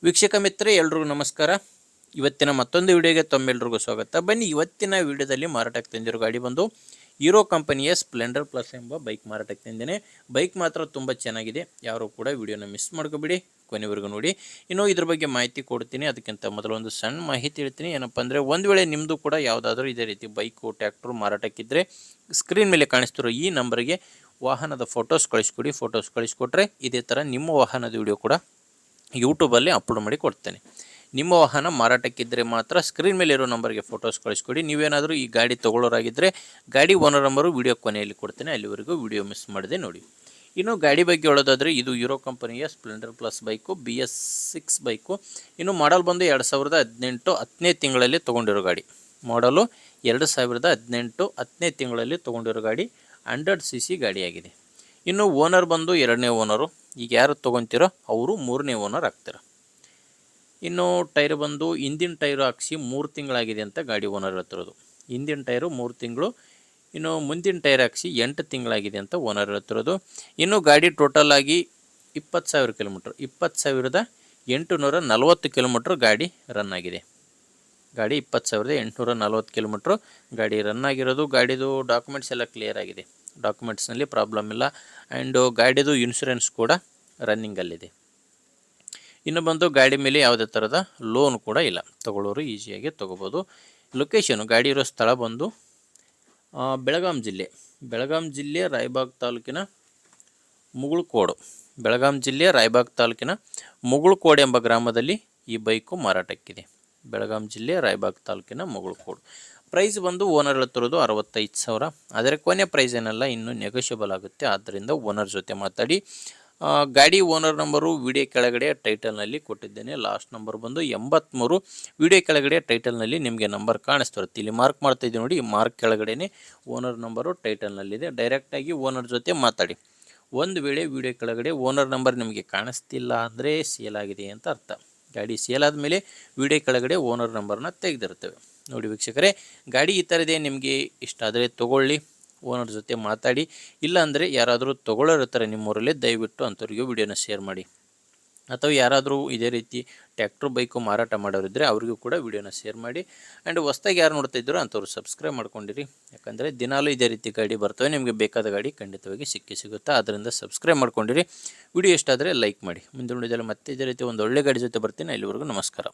ವೀಕ್ಷಕ ಮಿತ್ರರೇ ಎಲ್ಲರಿಗೂ ನಮಸ್ಕಾರ. ಇವತ್ತಿನ ಮತ್ತೊಂದು ವಿಡಿಯೋಗೆ ತಮ್ಮೆಲ್ಲರಿಗೂ ಸ್ವಾಗತ. ಬನ್ನಿ, ಇವತ್ತಿನ ವಿಡಿಯೋದಲ್ಲಿ ಮಾರಾಟಕ್ಕೆ ತಂದಿರೋ ಗಾಡಿ ಬಂದು ಹೀರೋ ಕಂಪನಿಯ ಸ್ಪ್ಲೆಂಡರ್ ಪ್ಲಸ್ ಎಂಬ ಬೈಕ್ ಮಾರಾಟಕ್ಕೆ ತಂದಿದ್ದೇನೆ. ಬೈಕ್ ಮಾತ್ರ ತುಂಬ ಚೆನ್ನಾಗಿದೆ. ಯಾರು ಕೂಡ ವಿಡಿಯೋನ ಮಿಸ್ ಮಾಡ್ಕೋಬೇಡಿ, ಕೊನೆವರೆಗೂ ನೋಡಿ. ಇನ್ನು ಇದ್ರ ಬಗ್ಗೆ ಮಾಹಿತಿ ಕೊಡ್ತೀನಿ. ಅದಕ್ಕಿಂತ ಮೊದಲು ಒಂದು ಸಣ್ಣ ಮಾಹಿತಿ ಹೇಳ್ತೀನಿ. ಏನಪ್ಪ ಅಂದರೆ, ಒಂದು ವೇಳೆ ನಿಮ್ಮದು ಕೂಡ ಯಾವುದಾದ್ರೂ ಇದೇ ರೀತಿ ಬೈಕು ಟ್ರ್ಯಾಕ್ಟರ್ ಮಾರಾಟಕ್ಕಿದ್ದರೆ ಸ್ಕ್ರೀನ್ ಮೇಲೆ ಕಾಣಿಸ್ತಿರೋ ಈ ನಂಬರ್ಗೆ ವಾಹನದ ಫೋಟೋಸ್ ಕಳಿಸ್ಕೊಡಿ. ಫೋಟೋಸ್ ಕಳಿಸ್ಕೊಟ್ರೆ ಇದೇ ಥರ ನಿಮ್ಮ ವಾಹನದ ವಿಡಿಯೋ ಕೂಡ ಯೂಟ್ಯೂಬಲ್ಲಿ ಅಪ್ಲೋಡ್ ಮಾಡಿ ಕೊಡ್ತೇನೆ. ನಿಮ್ಮ ವಾಹನ ಮಾರಾಟಕ್ಕಿದ್ದರೆ ಮಾತ್ರ ಸ್ಕ್ರೀನ್ ಮೇಲೆ ಇರೋ ನಂಬರ್ಗೆ ಫೋಟೋಸ್ ಕಳಿಸ್ಕೊಡಿ. ನೀವೇನಾದರೂ ಈ ಗಾಡಿ ತೊಗೊಳ್ಳೋರಾಗಿದ್ದರೆ ಗಾಡಿ ಓನರ್ ನಂಬರು ವಿಡಿಯೋ ಕೊನೆಯಲ್ಲಿ ಕೊಡ್ತೇನೆ, ಅಲ್ಲಿವರೆಗೂ ವಿಡಿಯೋ ಮಿಸ್ ಮಾಡದೆ ನೋಡಿ. ಇನ್ನು ಗಾಡಿ ಬಗ್ಗೆ ಹೇಳೋದಾದರೆ, ಇದು ಹೀರೋ ಕಂಪನಿಯ Splendor plus bike, BS6 bike. ಇನ್ನು ಮಾಡಲ್ ಬಂದು 2018 10ನೇ ತಿಂಗಳಲ್ಲಿ ತೊಗೊಂಡಿರೋ ಗಾಡಿ. ಮಾಡಲು 2018 10ನೇ ತಿಂಗಳಲ್ಲಿ ತೊಗೊಂಡಿರೋ ಗಾಡಿ. 100cc ಗಾಡಿಯಾಗಿದೆ. ಇನ್ನು ಓನರ್ ಬಂದು 2ನೇ ಓನರು. ಈಗ ಯಾರು ತೊಗೊತೀರೋ ಅವರು 3ನೇ ಓನರ್ ಆಗ್ತಾರೆ. ಇನ್ನು ಟೈರ್ ಬಂದು ಹಿಂದಿನ ಟೈರು ಹಾಕ್ಸಿ 3 ತಿಂಗಳಾಗಿದೆ ಅಂತ ಗಾಡಿ ಓನರ್ ಹೇಳ್ತಿರೋದು. ಹಿಂದಿನ ಟೈರು 3 ತಿಂಗಳು, ಇನ್ನು ಮುಂದಿನ ಟೈರ್ ಹಾಕ್ಸಿ 8 ತಿಂಗಳಾಗಿದೆ ಅಂತ ಓನರ್ ಹೇಳ್ತಿರೋದು. ಇನ್ನು ಗಾಡಿ ಟೋಟಲ್ ಆಗಿ 20,000 ಕಿಲೋಮೀಟ್ರ್, 20,840 ಕಿಲೋಮೀಟ್ರ್ ಗಾಡಿ ರನ್ ಆಗಿದೆ. ಗಾಡಿ 20,840 ಕಿಲೋಮೀಟ್ರ್ ಗಾಡಿ ರನ್ ಆಗಿರೋದು. ಗಾಡಿದು ಡಾಕ್ಯುಮೆಂಟ್ಸ್ ಎಲ್ಲ ಕ್ಲಿಯರ್ ಆಗಿದೆ. ಡಾಕ್ಯುಮೆಂಟ್ಸ್ನಲ್ಲಿ ಪ್ರಾಬ್ಲಮ್ ಇಲ್ಲ. ಆ್ಯಂಡ್ ಗಾಡಿದು ಇನ್ಶೂರೆನ್ಸ್ ಕೂಡ ರನ್ನಿಂಗಲ್ಲಿದೆ. ಇನ್ನು ಬಂದು ಗಾಡಿ ಮೇಲೆ ಯಾವುದೇ ಥರದ ಲೋನ್ ಕೂಡ ಇಲ್ಲ. ತೊಗೊಳ್ಳೋರು ಈಸಿಯಾಗಿ ತೊಗೋಬೋದು. ಲೊಕೇಶನು ಗಾಡಿ ಇರೋ ಸ್ಥಳ ಬಂದು ಬೆಳಗಾಂ ಜಿಲ್ಲೆ ರಾಯಬಾಗ್ ತಾಲೂಕಿನ ಮುಗುಳ್ಕೋಡು. ಬೆಳಗಾಂ ಜಿಲ್ಲೆಯ ರಾಯಬಾಗ್ ತಾಲೂಕಿನ ಮುಗುಳ್ಕೋಡು ಎಂಬ ಗ್ರಾಮದಲ್ಲಿ ಈ ಬೈಕು ಮಾರಾಟಕ್ಕಿದೆ. ಬೆಳಗಾಂ ಜಿಲ್ಲೆ ರಾಯಬಾಗ್ ತಾಲೂಕಿನ ಮುಗುಳ್ಕೋಡು. ಪ್ರೈಸ್ ಬಂದು ಓನರ್ ಹೇಳ್ತಿರೋದು 65,000. ಆದರೆ ಕೊನೆ ಪ್ರೈಸ್ ಏನಲ್ಲ, ಇನ್ನೂ ನೆಗೋಷಿಯಬಲ್ ಆಗುತ್ತೆ. ಆದ್ದರಿಂದ ಓನರ್ ಜೊತೆ ಮಾತಾಡಿ. ಗಾಡಿ ಓನರ್ ನಂಬರು ವಿಡಿಯೋ ಕೆಳಗಡೆ ಟೈಟಲ್ನಲ್ಲಿ ಕೊಟ್ಟಿದ್ದೇನೆ. ಲಾಸ್ಟ್ ನಂಬರ್ ಬಂದು 83. ವಿಡಿಯೋ ಕೆಳಗಡೆ ಟೈಟಲ್ನಲ್ಲಿ ನಿಮಗೆ ನಂಬರ್ ಕಾಣಿಸ್ತಿರುತ್ತೆ. ಇಲ್ಲಿ ಮಾರ್ಕ್ ಮಾಡ್ತಾ ಇದ್ದೀನಿ ನೋಡಿ, ಈ ಮಾರ್ಕ್ ಕೆಳಗಡೆ ಓನರ್ ನಂಬರು ಟೈಟಲ್ನಲ್ಲಿದೆ. ಡೈರೆಕ್ಟಾಗಿ ಓನರ್ ಜೊತೆ ಮಾತಾಡಿ. ಒಂದು ವೇಳೆ ವಿಡಿಯೋ ಕೆಳಗಡೆ ಓನರ್ ನಂಬರ್ ನಿಮಗೆ ಕಾಣಿಸ್ತಿಲ್ಲ ಅಂದರೆ ಸೇಲ್ ಆಗಿದೆ ಅಂತ ಅರ್ಥ. ಗಾಡಿ ಸೇಲ್ ಆದಮೇಲೆ ವಿಡಿಯೋ ಕೆಳಗಡೆ ಓನರ್ ನಂಬರ್ನ ತೆಗೆದಿರ್ತೇವೆ ನೋಡಿ. ವೀಕ್ಷಕರೇ, ಗಾಡಿ ಈ ಥರದೇ ನಿಮಗೆ ಇಷ್ಟ ಆದರೆ ತೊಗೊಳ್ಳಿ, ಓನರ್ ಜೊತೆ ಮಾತಾಡಿ. ಇಲ್ಲಾಂದರೆ ಯಾರಾದರೂ ತೊಗೊಳ್ಳೋರಿರ್ತಾರೆ ನಿಮ್ಮೂರಲ್ಲಿ, ದಯವಿಟ್ಟು ಅಂಥವ್ರಿಗೆ ವಿಡಿಯೋನ ಶೇರ್ ಮಾಡಿ. ಅಥವಾ ಯಾರಾದರೂ ಇದೇ ರೀತಿ ಟ್ರ್ಯಾಕ್ಟ್ರ್ ಬೈಕು ಮಾರಾಟ ಮಾಡೋರಿದ್ದರೆ ಅವರಿಗೂ ಕೂಡ ವಿಡಿಯೋನ ಶೇರ್ ಮಾಡಿ. ಆ್ಯಂಡ್ ಹೊಸ್ದಾಗಿ ಯಾರು ನೋಡ್ತಾ ಇದ್ದೀರೋ ಅಂಥವ್ರು ಸಬ್ಸ್ಕ್ರೈಬ್ ಮಾಡ್ಕೊಂಡಿರಿ. ಯಾಕಂದರೆ ದಿನಾಲೂ ಇದೇ ರೀತಿ ಗಾಡಿ ಬರ್ತವೆ. ನಿಮಗೆ ಬೇಕಾದ ಗಾಡಿ ಖಂಡಿತವಾಗಿ ಸಿಗುತ್ತೆ. ಆದ್ದರಿಂದ ಸಬ್ಸ್ಕ್ರೈಬ್ ಮಾಡ್ಕೊಂಡಿರಿ. ವಿಡಿಯೋ ಇಷ್ಟ ಆದರೆ ಲೈಕ್ ಮಾಡಿ. ಮುಂದಿನ ವಿಡಿಯೋದಲ್ಲಿ ಮತ್ತೆ ಇದೇ ರೀತಿ ಒಂದು ಒಳ್ಳೆ ಗಾಡಿ ಜೊತೆ ಬರ್ತೀನಿ. ಅಲ್ಲಿವರೆಗೂ ನಮಸ್ಕಾರ.